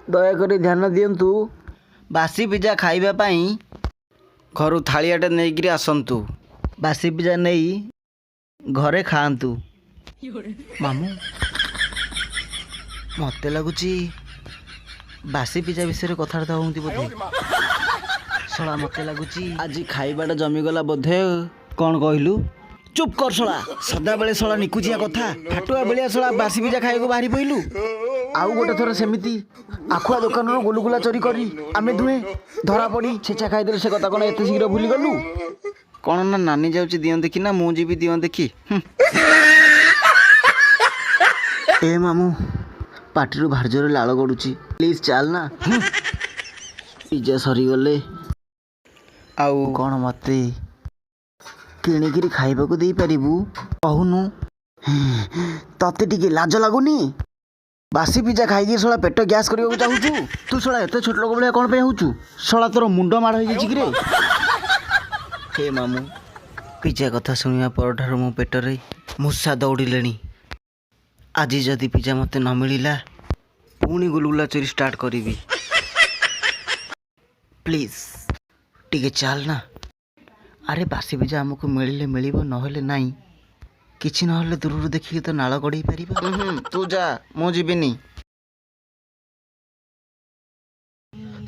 ଦୟାକରି ଧ୍ୟାନ ଦିଅନ୍ତୁ। ବାସି ପିଜା ଖାଇବା ପାଇଁ ଘରୁ ଥାଳିଆଟେ ନେଇକିରି ଆସନ୍ତୁ। ବାସି ପିଜା ନେଇ ଘରେ ଖାଆନ୍ତୁ। ମାମୁଁ, ମୋତେ ଲାଗୁଛି ବାସି ପିଜା ବିଷୟରେ କଥାବାର୍ତ୍ତା ହୁଅନ୍ତି ବୋଧେ। ଶଳା ମୋତେ ଲାଗୁଛି ଆଜି ଖାଇବାଟା ଜମିଗଲା ବୋଧେ। କ'ଣ କହିଲୁ? ଚୁପ୍ କର ଶଳା। ସଦାବେଳେ ଶଳା ନିକୁଚିଆ କଥା। ଫାଟୁଆ ଭଳିଆ ଶଳା ବାସି ପିଜା ଖାଇବାକୁ ବାହାରି ପଇଲୁ। ଆଉ ଗୋଟେ ଥର ସେମିତି ଆଖୁଆ ଦୋକାନରୁ ଗୁଲୁଗୁଲା ଚୋରି କରି ଆମେ ଦୁହେଁ ଧରା ପଡ଼ି ଛେଚା ଖାଇଦେଲେ ସେ କଥା କ'ଣ ଏତେ ଶୀଘ୍ର ଭୁଲିଗଲୁ? କ'ଣ ନା ନାନୀ ଯାଉଛି ଦିଅଁ ଦେଖି ନା ମୁଁ ଯିବି ଦିଅଁ ଦେଖି। ଏ ମାମୁଁ, ପାଟିରୁ ଭାରି ଜୋରେ ଲାଳ ଗଡ଼ୁଛି। ପ୍ଲିଜ୍ ଚାଲ ନା। ପିଜା ସରିଗଲେ ଆଉ କ'ଣ ମୋତେ କିଣିକିରି ଖାଇବାକୁ ଦେଇପାରିବୁ? କହୁନୁ। ତତେ ଟିକେ ଲାଜ ଲାଗୁନି? ବାସି ପିଜା ଖାଇକି ଶଳା ପେଟ ଗ୍ୟାସ୍ କରିବାକୁ ଚାହୁଁଛୁ? ତୁ ଶଳା ଏତେ ଛୋଟ ଲୋକ ଭଳିଆ କ'ଣ ପାଇଁ ହେଉଛୁ? ଶଳା ତୋର ମୁଣ୍ଡ ମାଡ଼ ହେଇଯାଇଛି କିରେ? ହେ ମାମୁଁ, ପିଜା କଥା ଶୁଣିବା ପରଠାରୁ ମୋ ପେଟରେ ମୂଷା ଦୌଡ଼ିଲେଣି। ଆଜି ଯଦି ପିଜା ମୋତେ ନ ମିଳିଲା ପୁଣି ଗୁଲଗୁଲା ଚୋରି ଷ୍ଟାର୍ଟ କରିବି। ପ୍ଲିଜ୍ ଟିକେ ଚାଲ ନା। ଆରେ ବାସି ପିଜା ଆମକୁ ମିଳିଲେ ମିଳିବ, ନହେଲେ ନାହିଁ। କିଛି ନହେଲେ ଦୂରରୁ ଦେଖିକି ତ ନାଳ ଗଡ଼େଇ ପାରିବା। ତୁ ଯା, ମୁଁ ଯିବିନି।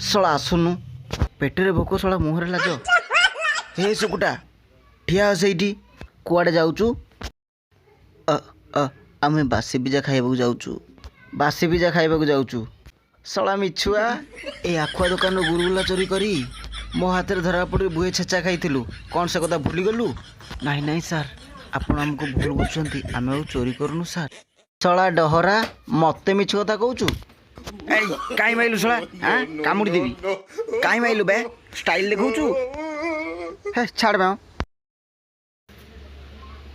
ଶଳା ଆସୁନୁ। ପେଟରେ ଭୋକ, ଶଳା ମୁହଁରେ ଲାଜ। ହେ ଶୁକୁଟା, ଠିଆ ହ ସେଇଠି। କୁଆଡ଼େ ଯାଉଛୁ? ଆମେ ବାସି ପିଜା ଖାଇବାକୁ ଯାଉଛୁ। ବାସି ପିଜା ଖାଇବାକୁ ଯାଉଛୁ? ଶଳା ମିଛୁଆ। ଏ ଆଖୁଆ ଦୋକାନରୁ ଗୁଲଗୁଲା ଚୋରି କରି ମୋ ହାତରେ ଧରା ପଡ଼ି ବୁହେ ଛେଚା ଖାଇଥିଲୁ। କ'ଣ ସେ କଥା ଭୁଲିଗଲୁ? ନାହିଁ ନାହିଁ ସାର୍, ଆପଣ ଆମକୁ ଭୁଲ ବୁଝୁଛନ୍ତି। ଆମେ ଆଉ ଚୋରି କରୁନୁ ସାର୍। ଶଳା ଡହରା, ମୋତେ ମିଛ କଥା କହୁଛୁ? ଏଇ କାହିଁ ମାଇଲୁ ଶଳା? କାମୁଡ଼ି ଦେବି। କାହିଁ ମାଇଲୁ ବେ? ଷ୍ଟାଇଲ୍ ଦେଖାଉଛୁ? ହେ ଛାଡ଼ ବେ।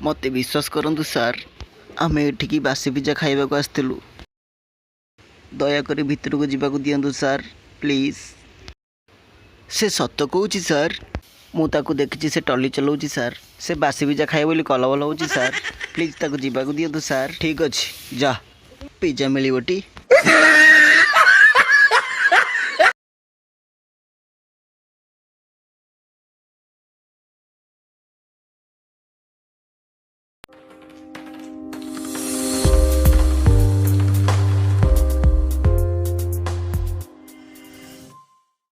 ମୋତେ ବିଶ୍ୱାସ କରନ୍ତୁ ସାର୍, ଆମେ ଏଠିକି ବାସି ପିଜା ଖାଇବାକୁ ଆସିଥିଲୁ। ଦୟାକରି ଭିତରକୁ ଯିବାକୁ ଦିଅନ୍ତୁ ସାର୍, ପ୍ଲିଜ୍। ସେ ସତ କହୁଛି ସାର୍। ମୁଁ ତାକୁ ଦେଖିଛି, ସେ ଟଲି ଚଲାଉଛି ସାର୍। ସେ ବାସି ପିଜା ଖାଇବ ବୋଲି କଲବଲ ହେଉଛି ସାର୍। ପ୍ଲିଜ୍ ତାକୁ ଯିବାକୁ ଦିଅନ୍ତୁ ସାର୍। ଠିକ୍ ଅଛି, ଯା, ପିଜା ମିଳିବଟି।